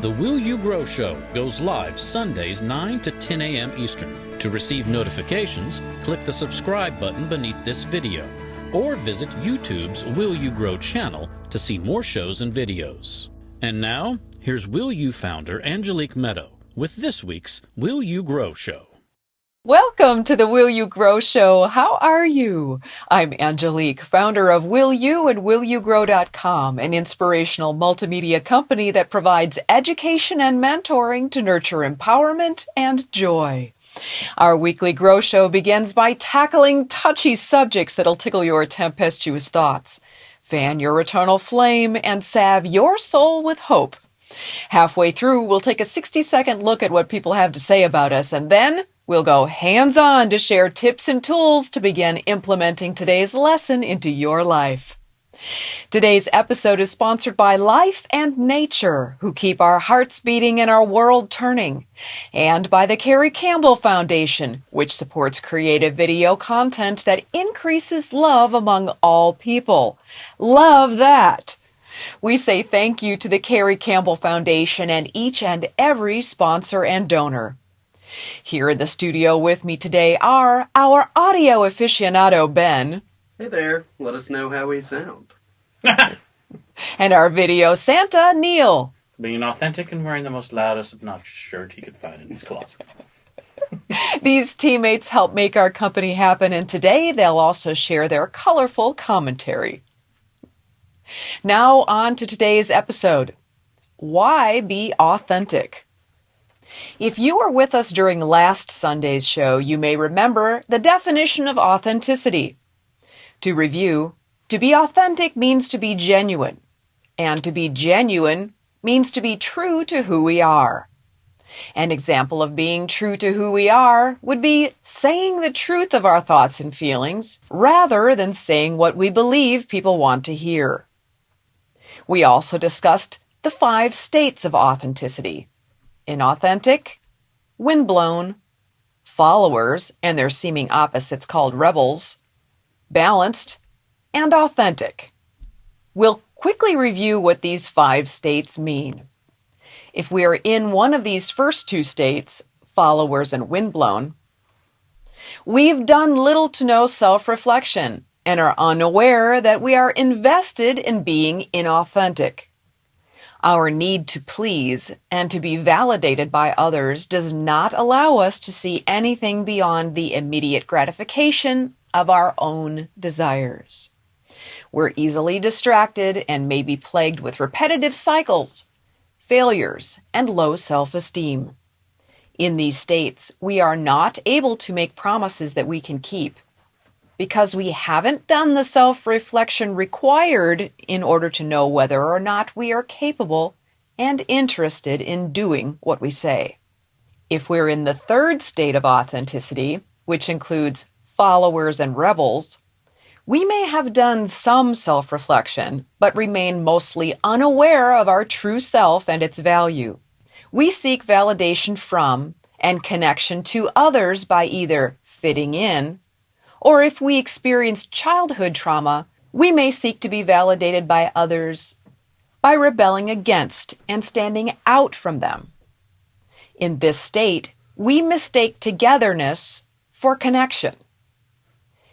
The Will You Grow Show goes live Sundays 9 to 10 a.m. Eastern. To receive notifications, click the subscribe button beneath this video, or visit YouTube's Will You Grow channel to see more shows and videos. And now, here's Will You founder Angelique Medow with this week's Will You Grow Show. Welcome to the Will You Grow Show. How are you? I'm Angelique, founder of Will You and WillYouGrow.com, an inspirational multimedia company that provides education and mentoring to nurture empowerment and joy. Our weekly Grow Show begins by tackling touchy subjects that'll tickle your tempestuous thoughts, fan your eternal flame, and salve your soul with hope. Halfway through, we'll take a 60-second look at what people have to say about us, and then we'll go hands-on to share tips and tools to begin implementing today's lesson into your life. Today's episode is sponsored by Life and Nature, who keep our hearts beating and our world turning, and by the Carrie Campbell Foundation, which supports creative video content that increases love among all people. Love that! We say thank you to the Carrie Campbell Foundation and each and every sponsor and donor. Here in the studio with me today are our audio aficionado, Ben. Hey there, let us know how we sound. And our video Santa, Neil. Being authentic and wearing the most loudest, obnoxious shirt he could find in his closet. These teammates help make our company happen, and today they'll also share their colorful commentary. Now on to today's episode. Why be authentic? If you were with us during last Sunday's show, you may remember the definition of authenticity. To review, to be authentic means to be genuine, and to be genuine means to be true to who we are. An example of being true to who we are would be saying the truth of our thoughts and feelings rather than saying what we believe people want to hear. We also discussed the 5 states of authenticity: inauthentic, windblown, followers and their seeming opposites called rebels, balanced, and authentic. We'll quickly review what these 5 states mean. If we are in one of these first 2 states, followers and windblown, we've done little to no self-reflection and are unaware that we are invested in being inauthentic. Our need to please and to be validated by others does not allow us to see anything beyond the immediate gratification of our own desires. We're easily distracted and may be plagued with repetitive cycles, failures, and low self-esteem. In these states, we are not able to make promises that we can keep because we haven't done the self-reflection required in order to know whether or not we are capable and interested in doing what we say. If we're in the 3rd state of authenticity, which includes followers and rebels, we may have done some self-reflection, but remain mostly unaware of our true self and its value. We seek validation from and connection to others by either fitting in, or if we experienced childhood trauma, we may seek to be validated by others by rebelling against and standing out from them. In this state, we mistake togetherness for connection.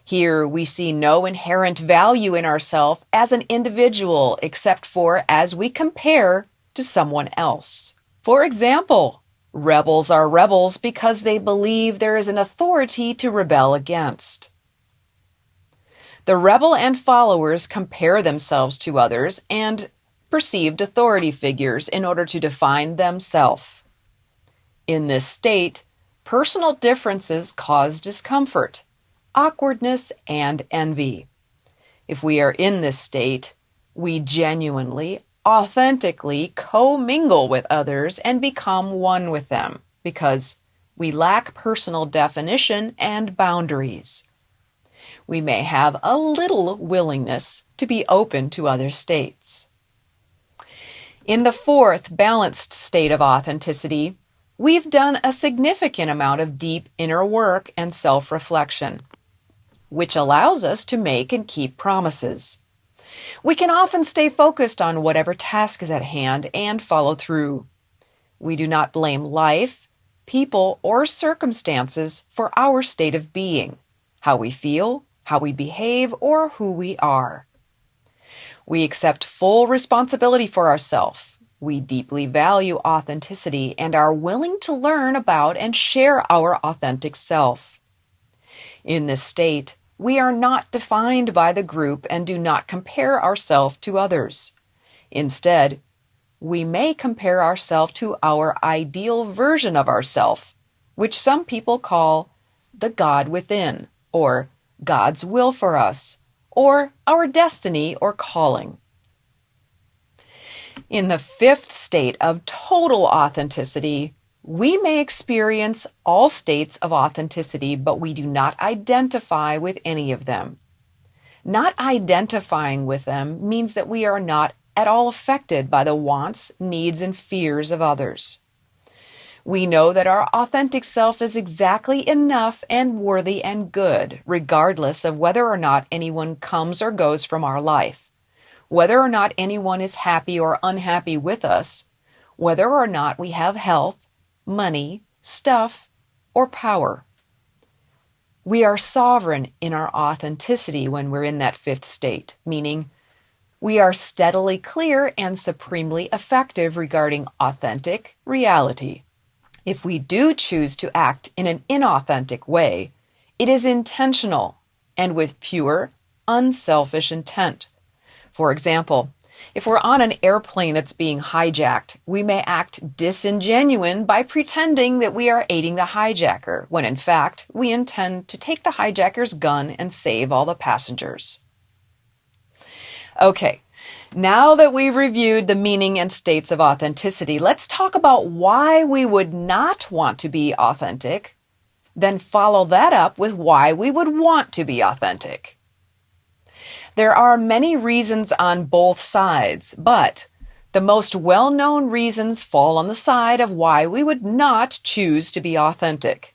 Here, we see no inherent value in ourselves as an individual except for as we compare to someone else. For example, rebels are rebels because they believe there is an authority to rebel against. The rebel and followers compare themselves to others and perceived authority figures in order to define themselves. In this state, personal differences cause discomfort, awkwardness, and envy. If we are in this state, we genuinely, authentically co-mingle with others and become one with them because we lack personal definition and boundaries. We may have a little willingness to be open to other states. In the 4th balanced state of authenticity, we've done a significant amount of deep inner work and self-reflection, which allows us to make and keep promises. We can often stay focused on whatever task is at hand and follow through. We do not blame life, people, or circumstances for our state of being, how we feel, how we behave, or who we are. We accept full responsibility for ourselves. We deeply value authenticity and are willing to learn about and share our authentic self. In this state, we are not defined by the group and do not compare ourselves to others. Instead, we may compare ourselves to our ideal version of ourselves, which some people call the God within, or God's will for us, or our destiny or calling. In the fifth state of total authenticity, we may experience all states of authenticity, but we do not identify with any of them. Not identifying with them means that we are not at all affected by the wants, needs, and fears of others. We know that our authentic self is exactly enough and worthy and good, regardless of whether or not anyone comes or goes from our life, whether or not anyone is happy or unhappy with us, whether or not we have health, money, stuff, or power. We are sovereign in our authenticity when we're in that fifth state, meaning we are steadily clear and supremely effective regarding authentic reality. If we do choose to act in an inauthentic way, it is intentional and with pure, unselfish intent. For example, if we're on an airplane that's being hijacked, we may act disingenuine by pretending that we are aiding the hijacker, when in fact we intend to take the hijacker's gun and save all the passengers. Okay, now that we've reviewed the meaning and states of authenticity, let's talk about why we would not want to be authentic, then follow that up with why we would want to be authentic. There are many reasons on both sides, but the most well-known reasons fall on the side of why we would not choose to be authentic.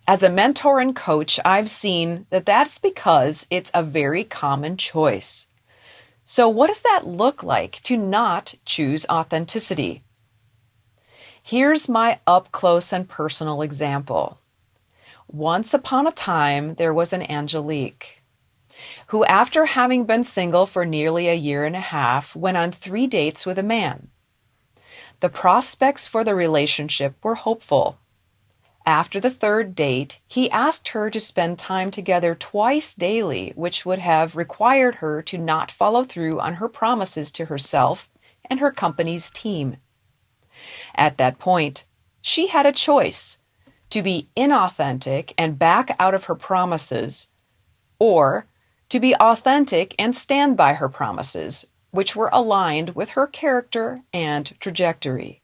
As a mentor and coach, I've seen that that's because it's a very common choice. So what does that look like to not choose authenticity? Here's my up-close and personal example. Once upon a time, there was an Angelique who, after having been single for nearly a year and a half, went on 3 dates with a man. The prospects for the relationship were hopeful. After the 3rd date, he asked her to spend time together twice daily, which would have required her to not follow through on her promises to herself and her company's team. At that point, she had a choice: to be inauthentic and back out of her promises, or to be authentic and stand by her promises, which were aligned with her character and trajectory.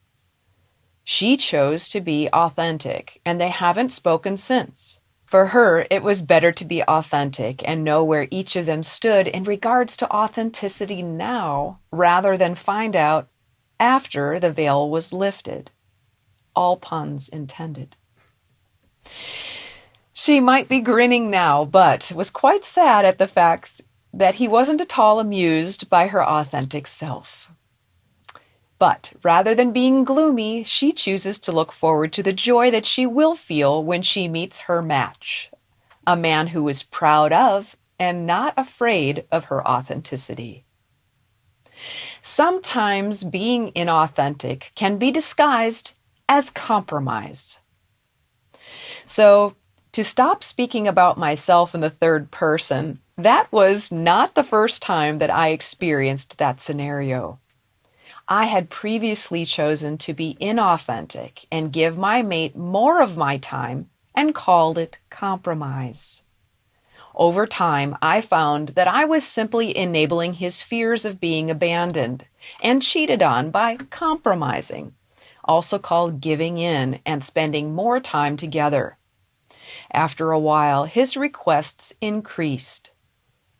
She chose to be authentic, and they haven't spoken since. For her, it was better to be authentic and know where each of them stood in regards to authenticity now, rather than find out after the veil was lifted. All puns intended. She might be grinning now, but was quite sad at the fact that he wasn't at all amused by her authentic self. But rather than being gloomy, she chooses to look forward to the joy that she will feel when she meets her match, a man who is proud of and not afraid of her authenticity. Sometimes being inauthentic can be disguised as compromise. So, to stop speaking about myself in the third person, that was not the first time that I experienced that scenario. I had previously chosen to be inauthentic and give my mate more of my time and called it compromise. Over time, I found that I was simply enabling his fears of being abandoned and cheated on by compromising, also called giving in and spending more time together. After a while, his requests increased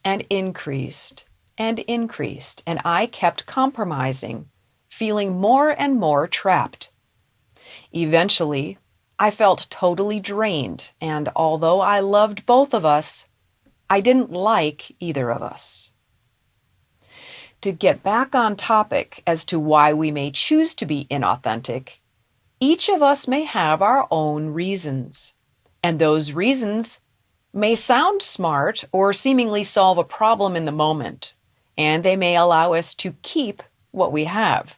and increased and increased, and I kept compromising, feeling more and more trapped. Eventually, I felt totally drained, and although I loved both of us, I didn't like either of us. To get back on topic as to why we may choose to be inauthentic, Each of us may have our own reasons, and those reasons may sound smart or seemingly solve a problem in the moment, and they may allow us to keep what we have.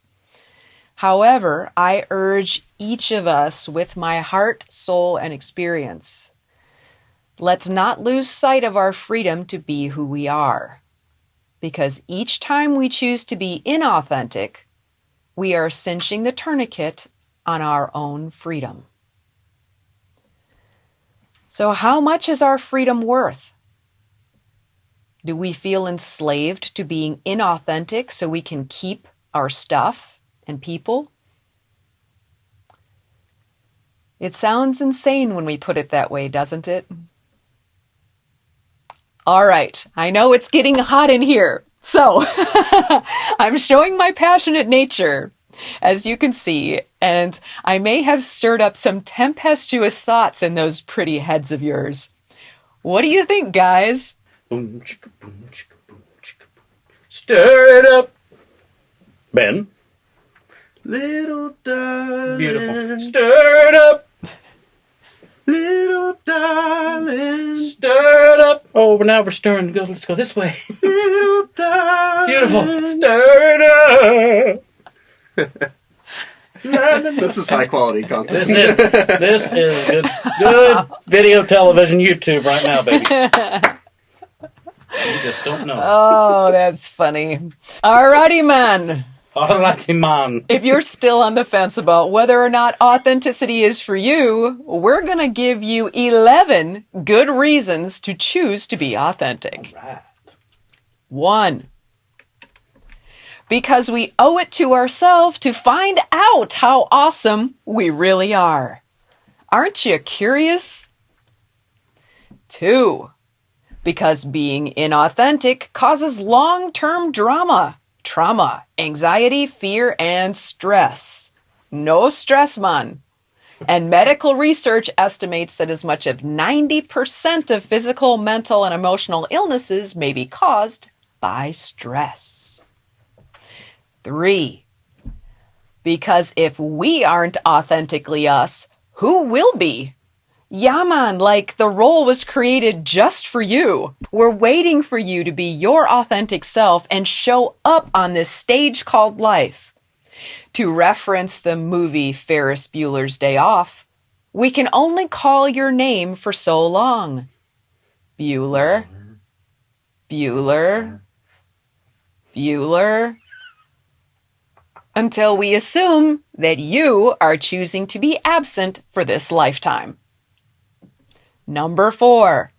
However, I urge each of us with my heart, soul, and experience, let's not lose sight of our freedom to be who we are, because each time we choose to be inauthentic, we are cinching the tourniquet on our own freedom. So how much is our freedom worth? Do we feel enslaved to being inauthentic so we can keep our stuff and people? It sounds insane when we put it that way, doesn't it? All right, I know it's getting hot in here, so I'm showing my passionate nature, as you can see, and I may have stirred up some tempestuous thoughts in those pretty heads of yours. What do you think, guys? Boom, chicka, boom, chicka, boom, chicka, boom. Stir it up. Ben? Little darling. Beautiful. Stir it up. Little darling. Stir it up. Oh, now we're stirring. Let's go this way. Little darling. Beautiful. Stir it up. This is high quality content. This is good video television YouTube right now, baby. You just don't know. Oh, that's funny. Alrighty, man. Alrighty, man. If you're still on the fence about whether or not authenticity is for you, we're going to give you 11 good reasons to choose to be authentic. Right. 1. Because we owe it to ourselves to find out how awesome we really are. Aren't you curious? 2. Because being inauthentic causes long-term drama, trauma, anxiety, fear, and stress. No stress, man. And medical research estimates that as much as 90% of physical, mental, and emotional illnesses may be caused by stress. 3. Because if we aren't authentically us, who will be? Yeah, man, like the role was created just for you. We're waiting for you to be your authentic self and show up on this stage called life. To reference the movie Ferris Bueller's Day Off, we can only call your name for so long. Bueller, Bueller, Bueller, until we assume that you are choosing to be absent for this lifetime. 4,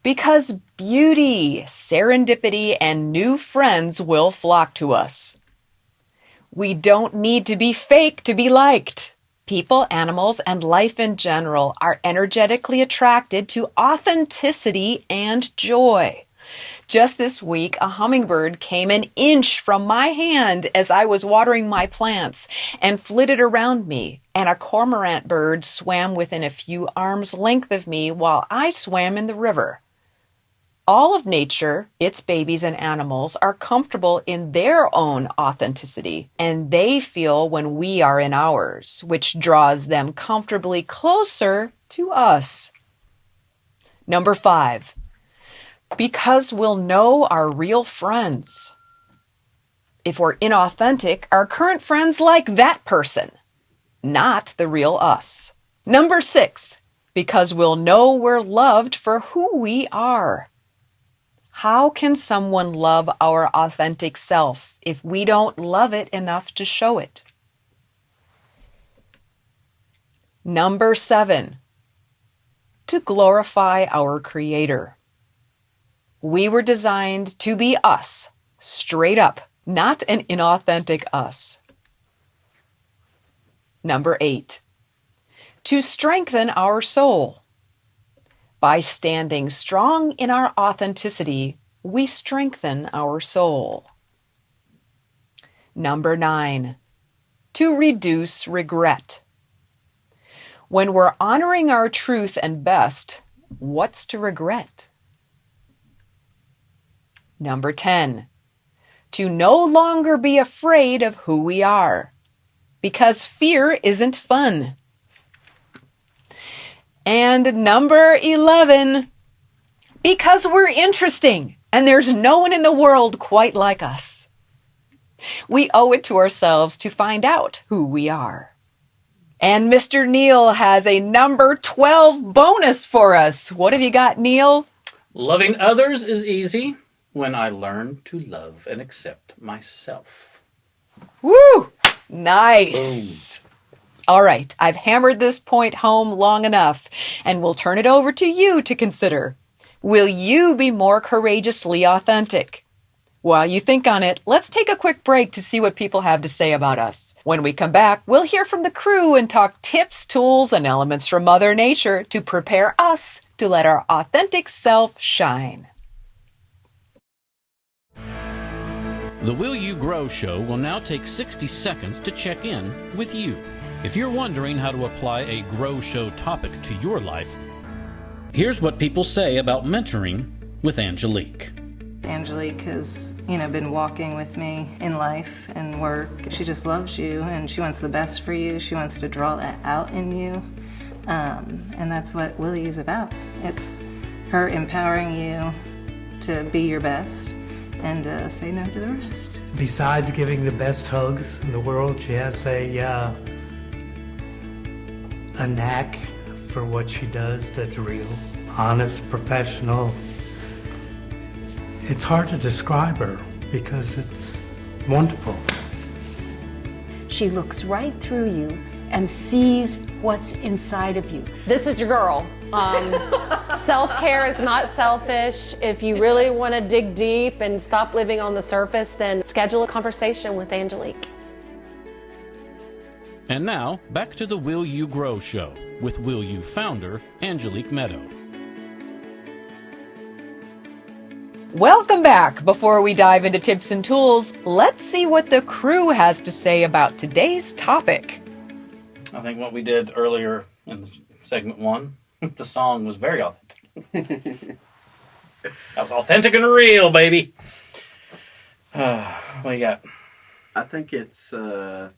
because beauty, serendipity, and new friends will flock to us. We don't need to be fake to be liked. People, animals, and life in general are energetically attracted to authenticity and joy. Just this week, a hummingbird came an inch from my hand as I was watering my plants and flitted around me, and a cormorant bird swam within a few arms' length of me while I swam in the river. All of nature, its babies and animals, are comfortable in their own authenticity, and they feel when we are in ours, which draws them comfortably closer to us. 5, because we'll know our real friends. If we're inauthentic, our current friends like that person, not the real us. 6, because we'll know we're loved for who we are. How can someone love our authentic self if we don't love it enough to show it? 7, to glorify our Creator. We were designed to be us, straight up, not an inauthentic us. 8, to strengthen our soul. By standing strong in our authenticity, we strengthen our soul. 9, to reduce regret. When we're honoring our truth and best, what's to regret? 10, to no longer be afraid of who we are. Because fear isn't fun. And number 11, because we're interesting and there's no one in the world quite like us. We owe it to ourselves to find out who we are. And Mr. Neil has a number 12 bonus for us. What have you got, Neil? Loving others is easy when I learn to love and accept myself. Woo! Nice. Boom. All right, I've hammered this point home long enough, and we'll turn it over to you to consider. Will you be more courageously authentic? While you think on it, let's take a quick break to see what people have to say about us. When we come back, we'll hear from the crew and talk tips, tools, and elements from Mother Nature to prepare us to let our authentic self shine. The Will You Grow show will now take 60 seconds to check in with you. If you're wondering how to apply a Grow Show topic to your life, here's what people say about mentoring with Angelique. Angelique has, been walking with me in life and work. She just loves you and she wants the best for you. She wants to draw that out in you. And that's what Will You's about. It's her empowering you to be your best and say no to the rest. Besides giving the best hugs in the world, she has a knack for what she does that's real, honest, professional. It's hard to describe her because it's wonderful. She looks right through you and sees what's inside of you. This is your girl. Self-care is not selfish. If you really want to dig deep and stop living on the surface, then schedule a conversation with Angelique. And now, back to the Will You Grow show with Will You founder Angelique Medow. Welcome back. Before we dive into tips and tools, let's see what the crew has to say about today's topic. I think what we did earlier in segment 1, the song was very authentic. That was authentic and real, baby. What you got? I think it's the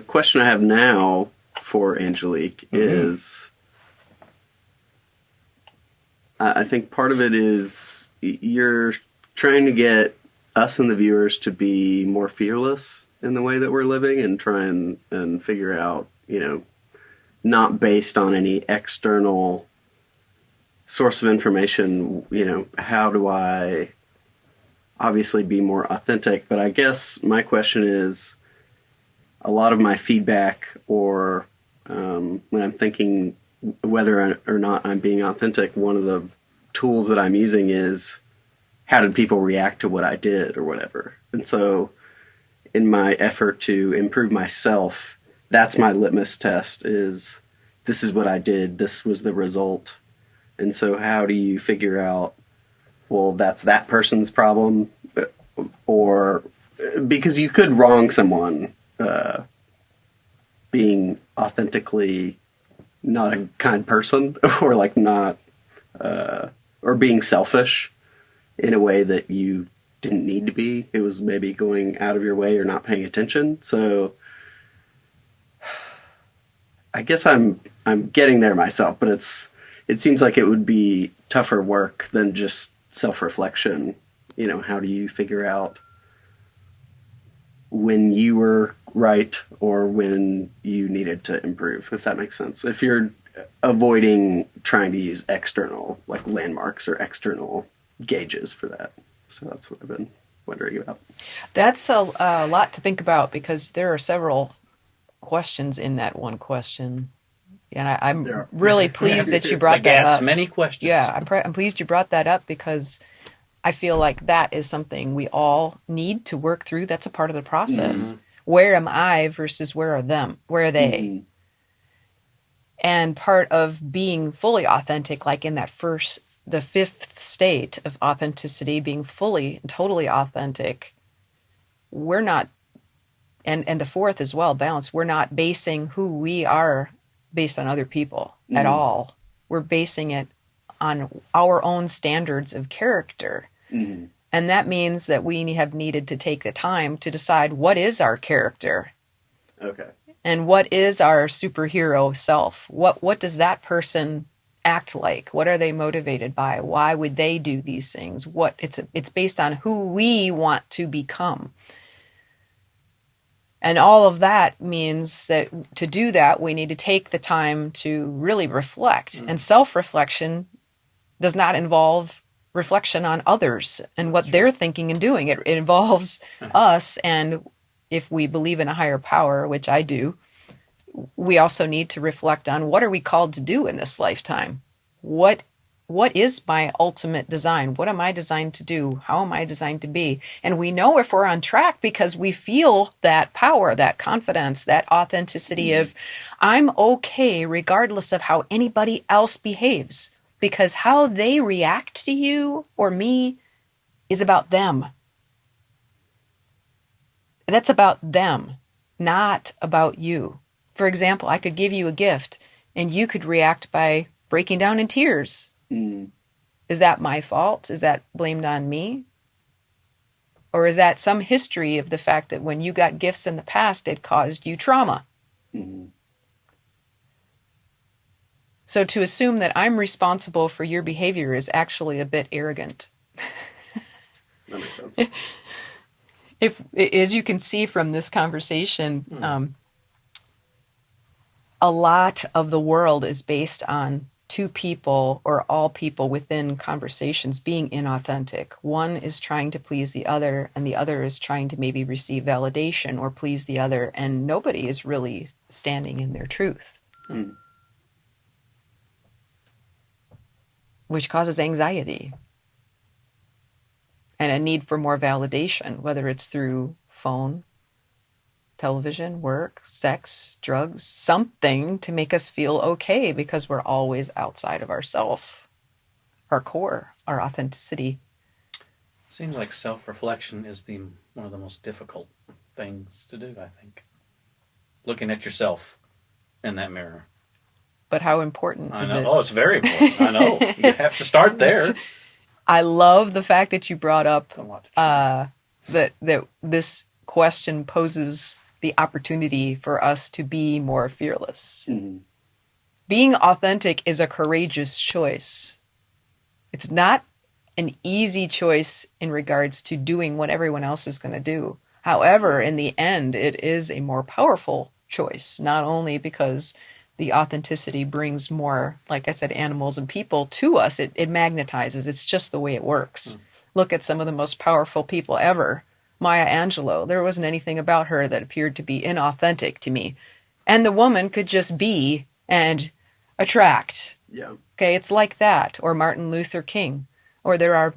question I have now for Angelique is, I think part of it is you're trying to get us and the viewers to be more fearless in the way that we're living and try and figure out, not based on any external source of information, how do I obviously be more authentic? But I guess my question is, a lot of my feedback or when I'm thinking whether or not I'm being authentic, one of the tools that I'm using is how did people react to what I did or whatever. And so in my effort to improve myself, that's my litmus test is this is what I did, this was the result. And so how do you figure out, well, that's that person's problem, or because you could wrong someone being authentically not a kind person or like not or being selfish in a way that you didn't need to be. It was maybe going out of your way or not paying attention. So I guess I'm getting there myself, but it seems like it would be tougher work than just self-reflection. How do you figure out when you were right or when you needed to improve, if that makes sense? If you're avoiding trying to use external, like landmarks or external gauges for that. So that's what I've been wondering about. That's a lot to think about because there are several questions in that one question. And I'm really pleased that you brought that up. Many questions. Yeah, I'm pleased you brought that up because I feel like that is something we all need to work through. That's a part of the process. Mm-hmm. Where am I versus where are them? Where are they? Mm-hmm. And part of being fully authentic, like in that the fifth state of authenticity, being fully and totally authentic, we're not, and the fourth as well, balance, we're not basing who we are based on other people at all. We're basing it on our own standards of character. Mm-hmm. And that means that we have needed to take the time to decide what is our character Okay. And what is our superhero self? What does that person act like? What are they motivated by? Why would they do these things? It's based on who we want to become. And all of that means that to do that, we need to take the time to really reflect. And self-reflection does not involve reflection on others and what they're thinking and doing. It involves us. And if we believe in a higher power, which I do, we also need to reflect on what are we called to do in this lifetime? What is my ultimate design? What am I designed to do? How am I designed to be? And we know if we're on track because we feel that power, that confidence, that authenticity of I'm okay regardless of how anybody else behaves, because how they react to you or me is about them. That's about them, not about you. For example, I could give you a gift and you could react by breaking down in tears. Is that my fault? Is that blamed on me? Or is that some history of the fact that when you got gifts in the past, it caused you trauma? So to assume that I'm responsible for your behavior is actually a bit arrogant. That makes sense. As you can see from this conversation, a lot of the world is based on two people or all people within conversations being inauthentic. One is trying to please the other, and the other is trying to maybe receive validation or please the other, and nobody is really standing in their truth. Which causes anxiety and a need for more validation, whether it's through phone, television, work, sex, drugs, something to make us feel okay because we're always outside of ourself, our core, our authenticity. Seems like self-reflection is one of the most difficult things to do, I think. Looking at yourself in that mirror. But how important is it? Oh, it's very important. I know. You have to start there. I love the fact that you brought up that this question poses the opportunity for us to be more fearless. Being authentic is a courageous choice. It's not an easy choice in regards to doing what everyone else is going to do. However, in the end, it is a more powerful choice, not only because the authenticity brings more, like I said, animals and people to us. It magnetizes. It's just the way it works. Look at some of the most powerful people ever. Maya Angelou, there wasn't anything about her that appeared to be inauthentic to me. And the woman could just be and attract. Yeah. Okay, it's like that. Or Martin Luther King. Or there are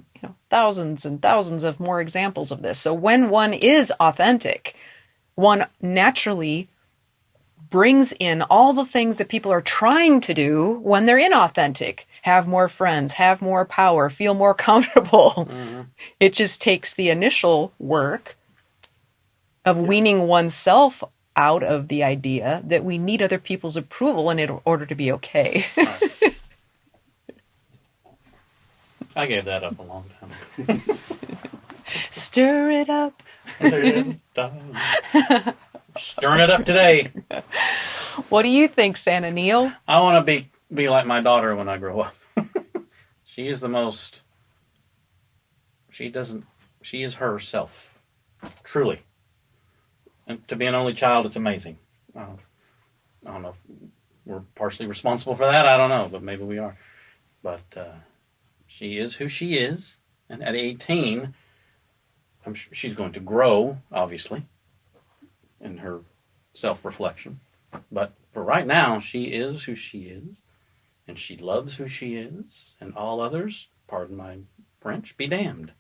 thousands and thousands of more examples of this. So when one is authentic, one naturally brings in all the things that people are trying to do when they're inauthentic. Have more friends, have more power, feel more comfortable. It just takes the initial work of weaning oneself out of the idea that we need other people's approval in order to be okay. I gave that up a long time. Stir it up. Stirring it up today. What do you think, Santa Neil? I want to be like my daughter when I grow up. She is the most. She is herself, truly. And to be an only child, it's amazing. I don't know if we're partially responsible for that. I don't know, but maybe we are. But she is who she is, and at 18, she's going to grow, obviously, in her self-reflection. But for right now, she is who she is, and she loves who she is, and all others, pardon my French, be damned.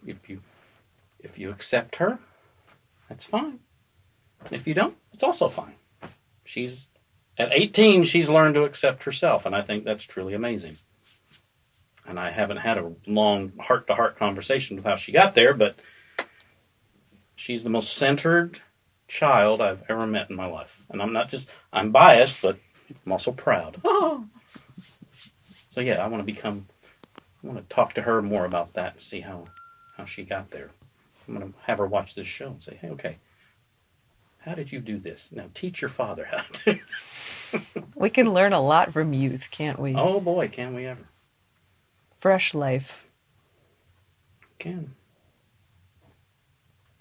If you accept her, that's fine. If you don't, it's also fine. At 18, she's learned to accept herself, and I think that's truly amazing. And I haven't had a long heart-to-heart conversation with how she got there, but she's the most centered child I've ever met in my life. And I'm biased, but I'm also proud. So yeah, I want to talk to her more about that and see how she got there. I'm going to have her watch this show and say, hey, okay, how did you do this? Now teach your father how to do it. We can learn a lot from youth, can't we? Oh boy, can we ever. Fresh life. Can.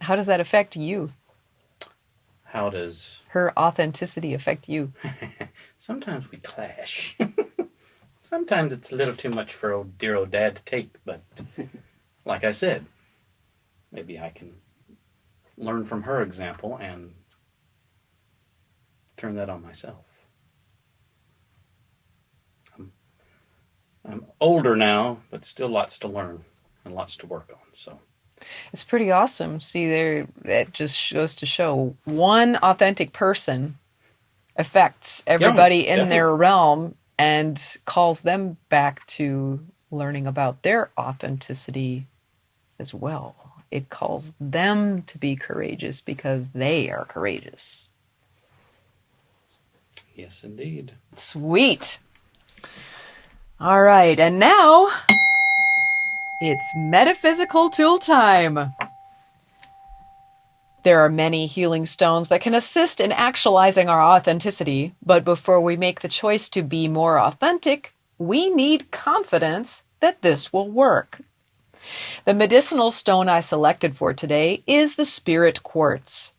How does that affect you? How does... Her authenticity affect you? Sometimes we clash. Sometimes it's a little too much for dear old Dad to take, but like I said, maybe I can learn from her example and turn that on myself. I'm older now, but still lots to learn and lots to work on. So it's pretty awesome. See, there, it just goes to show one authentic person affects everybody in their realm and calls them back to learning about their authenticity as well. It calls them to be courageous because they are courageous. Yes, indeed. Sweet. All right, and now it's metaphysical tool time. There are many healing stones that can assist in actualizing our authenticity, but before we make the choice to be more authentic, we need confidence that this will work. The medicinal stone I selected for today is the Spirit Quartz.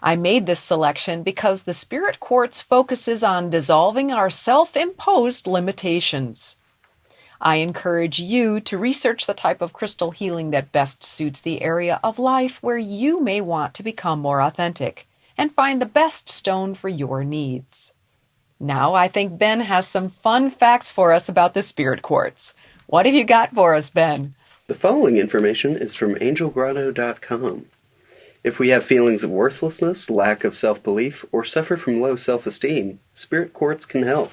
I made this selection because the Spirit Quartz focuses on dissolving our self-imposed limitations. I encourage you to research the type of crystal healing that best suits the area of life where you may want to become more authentic and find the best stone for your needs. Now I think Ben has some fun facts for us about the Spirit Quartz. What have you got for us, Ben? The following information is from angelgrotto.com. If we have feelings of worthlessness, lack of self-belief, or suffer from low self-esteem, Spirit Quartz can help.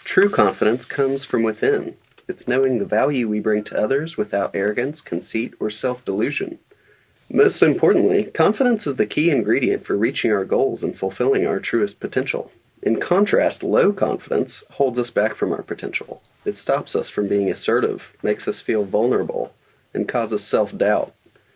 True confidence comes from within. It's knowing the value we bring to others without arrogance, conceit, or self-delusion. Most importantly, confidence is the key ingredient for reaching our goals and fulfilling our truest potential. In contrast, low confidence holds us back from our potential. It stops us from being assertive, makes us feel vulnerable, and causes self-doubt.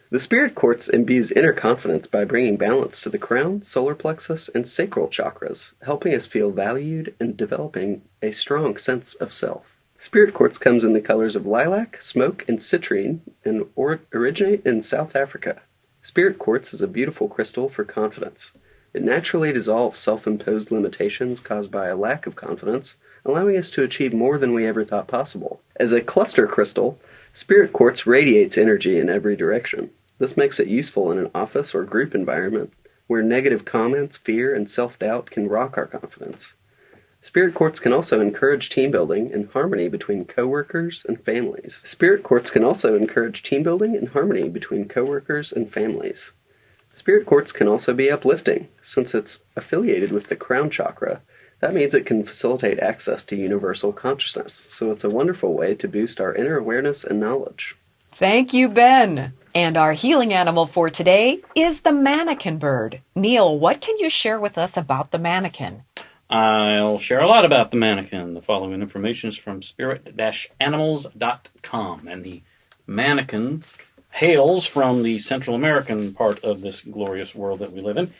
The Spirit Quartz imbues inner confidence by bringing balance to the crown, solar plexus, and sacral chakras, helping us feel valued and developing a strong sense of self. Spirit Quartz comes in the colors of lilac, smoke, and citrine, and originate in South Africa. Spirit Quartz is a beautiful crystal for confidence. It naturally dissolves self-imposed limitations caused by a lack of confidence, allowing us to achieve more than we ever thought possible. As a cluster crystal, Spirit Quartz radiates energy in every direction. This makes it useful in an office or group environment where negative comments, fear, and self-doubt can rock our confidence. Spirit Quartz can also encourage team building and harmony between coworkers and families. Spirit Quartz can also encourage team building and harmony between coworkers and families. Spirit Quartz can also be uplifting. Since it's affiliated with the crown chakra, that means it can facilitate access to universal consciousness, so it's a wonderful way to boost our inner awareness and knowledge. Thank you, Ben. And our healing animal for today is the Mannequin Bird. Neil, what can you share with us about the mannequin? I'll share a lot about the mannequin. The following information is from spirit-animals.com, and the mannequin hails from the Central American part of this glorious world that we live in.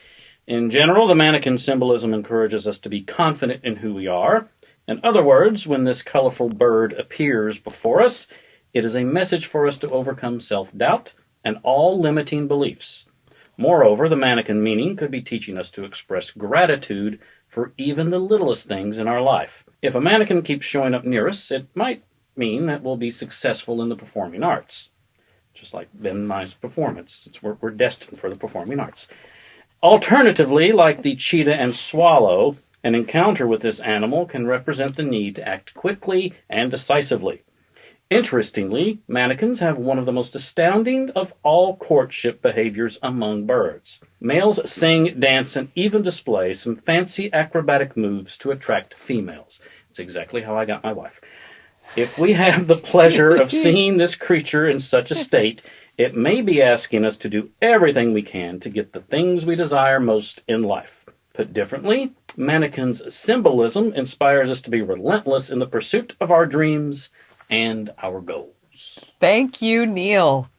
In general, the mannequin symbolism encourages us to be confident in who we are. In other words, when this colorful bird appears before us, it is a message for us to overcome self-doubt and all limiting beliefs. Moreover, the mannequin meaning could be teaching us to express gratitude for even the littlest things in our life. If a mannequin keeps showing up near us, it might mean that we'll be successful in the performing arts. Just like Ben and I's performance. We're destined for the performing arts. Alternatively, like the cheetah and swallow, an encounter with this animal can represent the need to act quickly and decisively. Interestingly, mannequins have one of the most astounding of all courtship behaviors among birds. Males sing, dance, and even display some fancy acrobatic moves to attract females. It's exactly how I got my wife. If we have the pleasure of seeing this creature in such a state, it may be asking us to do everything we can to get the things we desire most in life. Put differently, mannequin's symbolism inspires us to be relentless in the pursuit of our dreams and our goals. Thank you, Neil.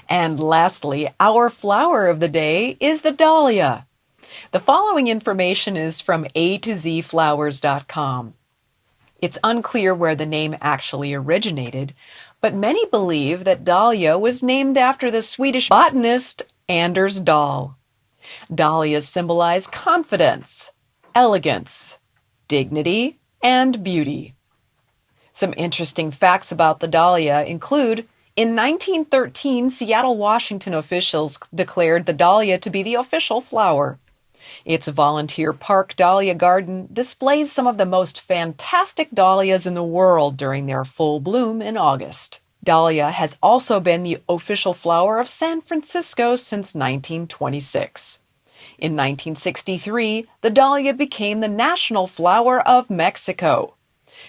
And lastly, our flower of the day is the dahlia. The following information is from A2ZFlowers.com. It's unclear where the name actually originated, but many believe that dahlia was named after the Swedish botanist Anders Dahl. Dahlias symbolize confidence, elegance, dignity, and beauty. Some interesting facts about the dahlia include, in 1913, Seattle, Washington officials declared the dahlia to be the official flower. Its volunteer park dahlia garden displays some of the most fantastic dahlias in the world during their full bloom in August. Dahlia has also been the official flower of San Francisco since 1926. In 1963, the dahlia became the national flower of Mexico.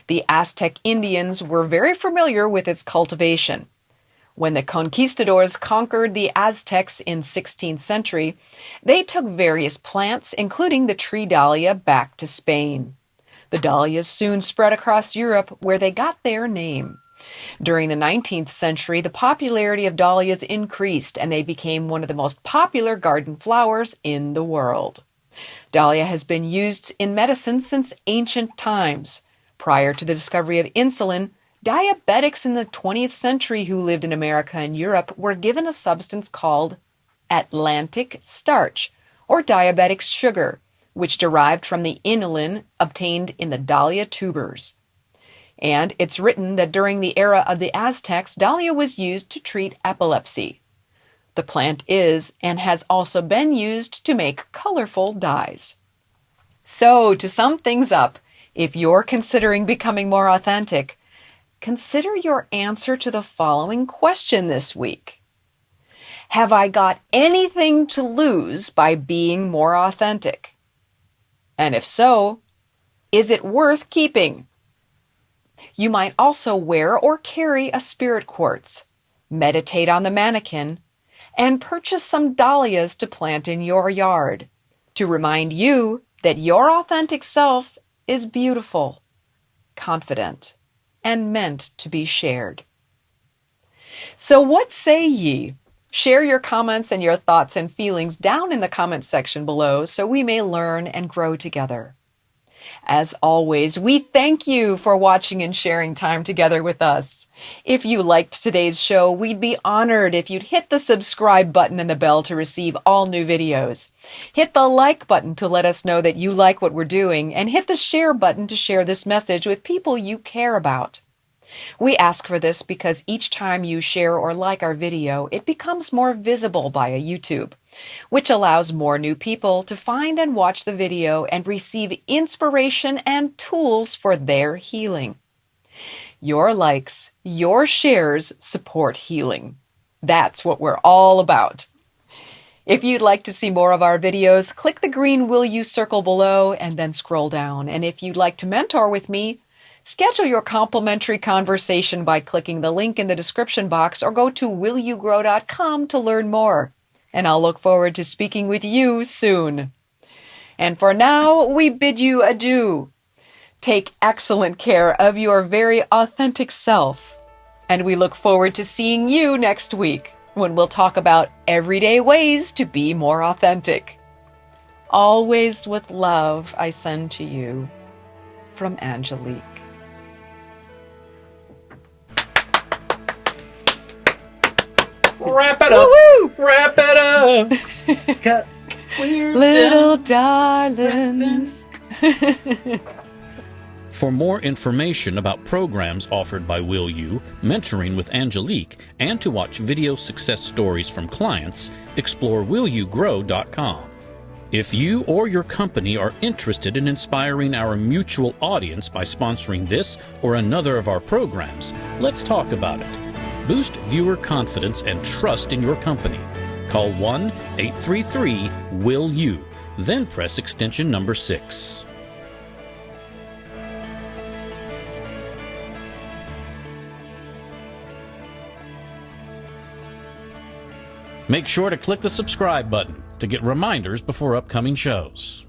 The Aztec Indians were very familiar with its cultivation. When the conquistadors conquered the Aztecs in 16th century, they took various plants, including the tree dahlia, back to Spain. The dahlias soon spread across Europe, where they got their name. During the 19th century, the popularity of dahlias increased, and they became one of the most popular garden flowers in the world. Dahlia has been used in medicine since ancient times. Prior to the discovery of insulin, diabetics in the 20th century who lived in America and Europe were given a substance called Atlantic starch, or diabetic sugar, which derived from the inulin obtained in the dahlia tubers. And it's written that during the era of the Aztecs, dahlia was used to treat epilepsy. The plant is and has also been used to make colorful dyes. So, to sum things up, if you're considering becoming more authentic, consider your answer to the following question this week. Have I got anything to lose by being more authentic? And if so, is it worth keeping? You might also wear or carry a spirit quartz, meditate on the mannequin, and purchase some dahlias to plant in your yard to remind you that your authentic self is beautiful, confident, and meant to be shared. So what say ye? Share your comments and your thoughts and feelings down in the comment section below so we may learn and grow together. As always, we thank you for watching and sharing time together with us. If you liked today's show, we'd be honored if you'd hit the subscribe button and the bell to receive all new videos. Hit the like button to let us know that you like what we're doing, and hit the share button to share this message with people you care about. We ask for this because each time you share or like our video, it becomes more visible via YouTube, which allows more new people to find and watch the video and receive inspiration and tools for their healing. Your likes, your shares support healing. That's what we're all about. If you'd like to see more of our videos, click the green Will You circle below and then scroll down. And if you'd like to mentor with me, schedule your complimentary conversation by clicking the link in the description box or go to willyougrow.com to learn more. And I'll look forward to speaking with you soon. And for now, we bid you adieu. Take excellent care of your very authentic self. And we look forward to seeing you next week when we'll talk about everyday ways to be more authentic. Always with love I send to you, from Angelique. Wrap it up. Woo-woo! Wrap it up. Cut. Little darlings. For more information about programs offered by Will You, mentoring with Angelique, and to watch video success stories from clients, explore willyougrow.com. If you or your company are interested in inspiring our mutual audience by sponsoring this or another of our programs, let's talk about it. Boost viewer confidence and trust in your company. Call 1-833-WILL-YOU, then press extension number 6. Make sure to click the subscribe button to get reminders before upcoming shows.